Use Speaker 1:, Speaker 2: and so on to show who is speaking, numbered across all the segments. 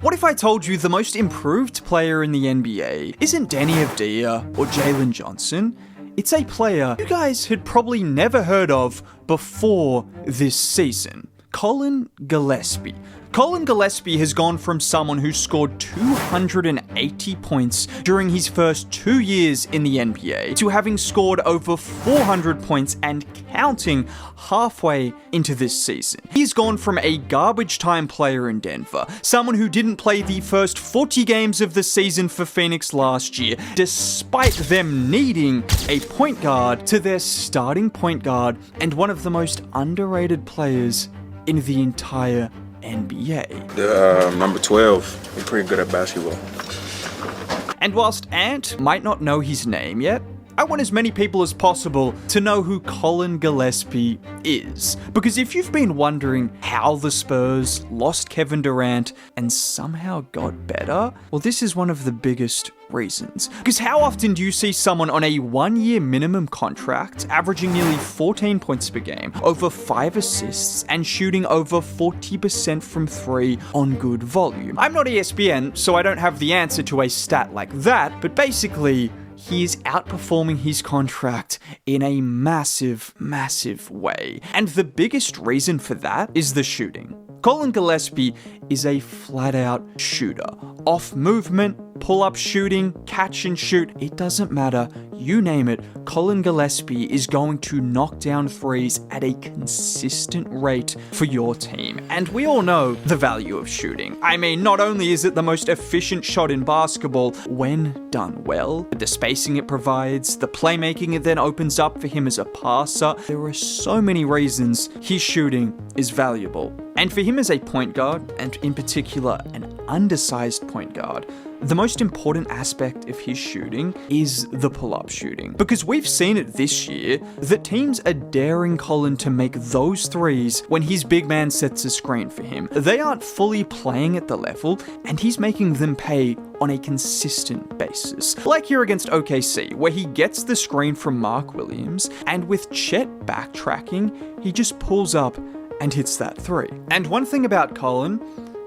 Speaker 1: What if I told you the most improved player in the NBA isn't Danny Avdija or Jalen Johnson? It's a player you guys had probably never heard of before this season. Colin Gillespie. Colin Gillespie has gone from someone who scored 280 points during his first 2 years in the NBA to having scored over 400 points and counting halfway into this season. He's gone from a garbage time player in Denver, someone who didn't play the first 40 games of the season for Phoenix last year, despite them needing a point guard, to their starting point guard and one of the most underrated players in the entire NBA.
Speaker 2: Number 12. He's pretty good at basketball.
Speaker 1: And whilst Ant might not know his name yet, I want as many people as possible to know who Colin Gillespie is. Because if you've been wondering how the Spurs lost Kevin Durant and somehow got better, well, this is one of the biggest reasons. Because how often do you see someone on a 1-year minimum contract averaging nearly 14 points per game, over 5 assists, and shooting over 40% from 3 on good volume? I'm not ESPN, so I don't have the answer to a stat like that, but basically, he is outperforming his contract in a massive, massive way. And the biggest reason for that is the shooting. Colin Gillespie is a flat-out shooter. Off movement, pull-up shooting, catch and shoot, it doesn't matter. You name it, Colin Gillespie is going to knock down threes at a consistent rate for your team. And we all know the value of shooting. I mean, not only is it the most efficient shot in basketball when done well, the spacing it provides, the playmaking it then opens up for him as a passer, there are so many reasons his shooting is valuable. And for him as a point guard, and in particular an undersized point guard, the most important aspect of his shooting is the pull-up shooting. Because we've seen it this year that teams are daring Colin to make those threes when his big man sets a screen for him. They aren't fully playing at the level, and he's making them pay on a consistent basis. Like here against OKC, where he gets the screen from Mark Williams, and with Chet backtracking, he just pulls up and hits that three. And one thing about Colin,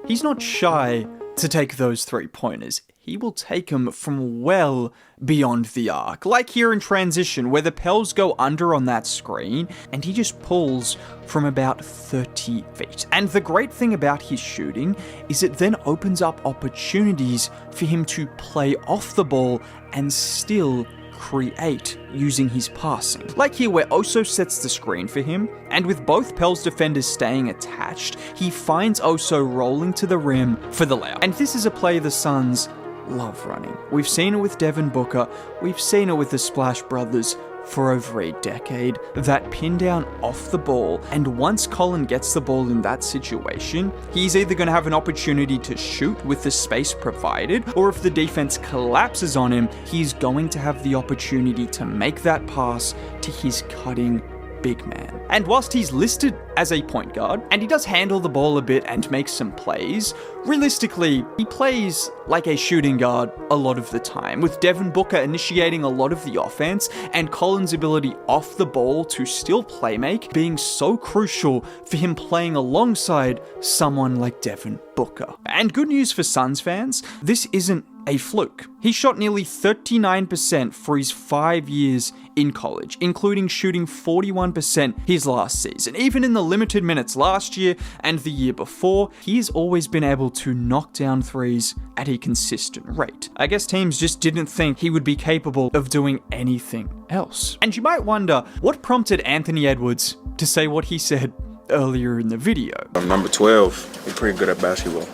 Speaker 1: he's not shy to take those 3-pointers. He will take them from well beyond the arc. Like here in transition, where the Pels go under on that screen, and he just pulls from about 30 feet. And the great thing about his shooting is it then opens up opportunities for him to play off the ball and still create using his passing. Like here where Oso sets the screen for him, and with both Pels defenders staying attached, he finds Oso rolling to the rim for the layup. And this is a play the Suns love running. We've seen it with Devin Booker, we've seen it with the Splash Brothers for over a decade, that pin down off the ball, and once Colin gets the ball in that situation, he's either going to have an opportunity to shoot with the space provided, or if the defense collapses on him, he's going to have the opportunity to make that pass to his cutting big man. And whilst he's listed as a point guard, and he does handle the ball a bit and make some plays, realistically, he plays like a shooting guard a lot of the time, with Devin Booker initiating a lot of the offense, and Colin's ability off the ball to still playmake being so crucial for him playing alongside someone like Devin Booker. And good news for Suns fans, this isn't a fluke. He shot nearly 39% for his 5 years in college, including shooting 41% his last season. Even in the limited minutes last year and the year before, he has always been able to knock down threes at a consistent rate. I guess teams just didn't think he would be capable of doing anything else. And you might wonder, what prompted Anthony Edwards to say what he said earlier in the video?
Speaker 2: Number 12. He's pretty good at basketball.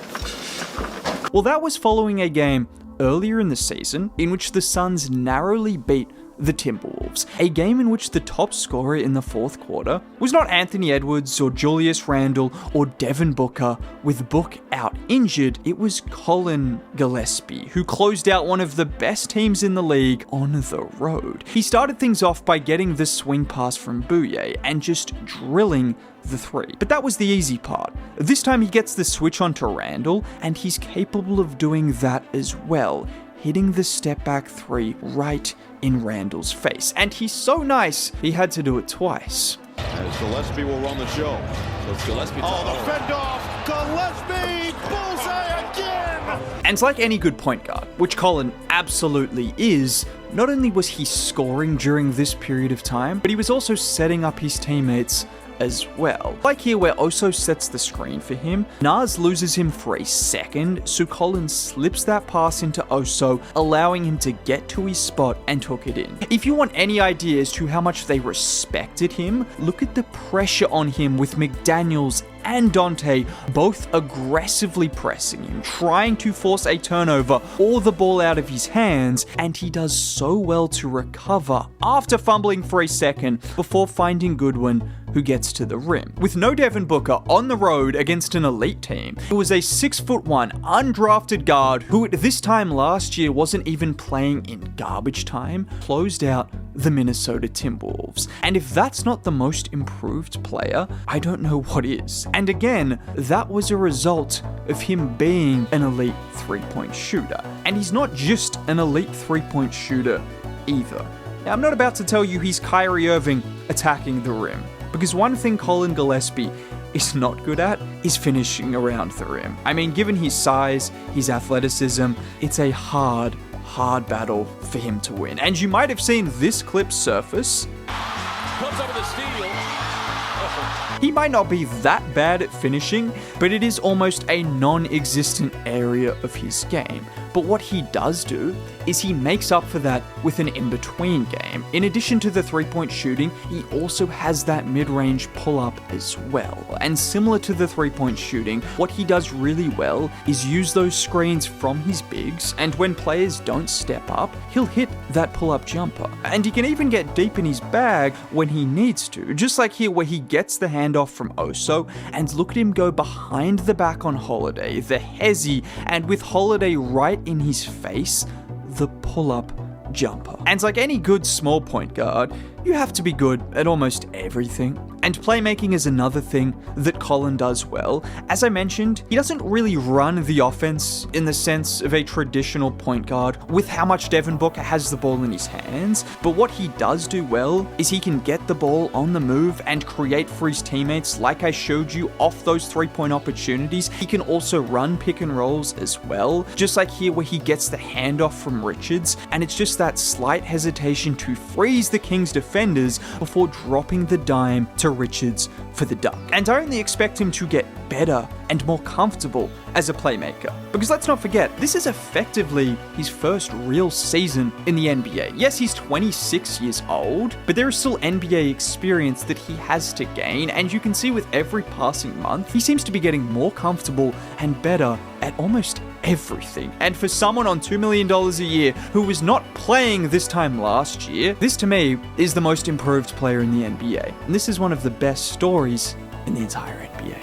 Speaker 1: Well, that was following a game earlier in the season in which the Suns narrowly beat the Timberwolves, a game in which the top scorer in the fourth quarter was not Anthony Edwards or Julius Randle or Devin Booker with Book out injured, it was Colin Gillespie, who closed out one of the best teams in the league on the road. He started things off by getting the swing pass from Bouye and just drilling the three. But that was the easy part. This time he gets the switch onto Randle, and he's capable of doing that as well, hitting the step back three right in Randle's face. And he's so nice, he had to do it twice.
Speaker 3: As Gillespie will run the show. So it's Gillespie. Oh, the fend off. Gillespie, bullseye again.
Speaker 1: And like any good point guard, which Colin absolutely is, not only was he scoring during this period of time, but he was also setting up his teammates as well. Like here where Oso sets the screen for him, Nas loses him for a second, so Colin slips that pass into Oso, allowing him to get to his spot and hook it in. If you want any idea as to how much they respected him, look at the pressure on him with McDaniels and Dante both aggressively pressing him, trying to force a turnover or the ball out of his hands, and he does so well to recover after fumbling for a second before finding Goodwin, who gets to the rim. With no Devin Booker on the road against an elite team, it was a 6'1" undrafted guard who at this time last year wasn't even playing in garbage time, closed out the Minnesota Timberwolves. And if that's not the most improved player, I don't know what is. And again, that was a result of him being an elite three-point shooter. And he's not just an elite three-point shooter either. Now, I'm not about to tell you he's Kyrie Irving attacking the rim, because one thing Colin Gillespie is not good at is finishing around the rim. I mean, given his size, his athleticism, it's a hard battle for him to win. And you might have seen this clip surface.
Speaker 3: Comes up with a steal.
Speaker 1: He might not be that bad at finishing, but it is almost a non-existent area of his game. But what he does do is he makes up for that with an in-between game. In addition to the three-point shooting, he also has that mid-range pull-up as well. And similar to the three-point shooting, what he does really well is use those screens from his bigs, and when players don't step up, he'll hit that pull-up jumper. And he can even get deep in his bag when he needs to, just like here where he gets the handoff from Oso, and look at him go behind the back on Holiday, the hezzy, and with Holiday right in his face, the pull-up jumper. And like any good small point guard, you have to be good at almost everything. And playmaking is another thing that Colin does well. As I mentioned, he doesn't really run the offense in the sense of a traditional point guard with how much Devin Booker has the ball in his hands, but what he does do well is he can get the ball on the move and create for his teammates like I showed you off those three-point opportunities. He can also run pick and rolls as well, just like here where he gets the handoff from Richards, and it's just that slight hesitation to freeze the Kings defenders before dropping the dime to Richards for the dunk. And I only expect him to get better and more comfortable as a playmaker. Because let's not forget, this is effectively his first real season in the NBA. Yes, he's 26 years old, but there is still NBA experience that he has to gain, and you can see with every passing month, he seems to be getting more comfortable and better at almost everything. And for someone on $2 million a year who was not playing this time last year, this to me is the most improved player in the NBA. And this is one of the best stories in the entire NBA.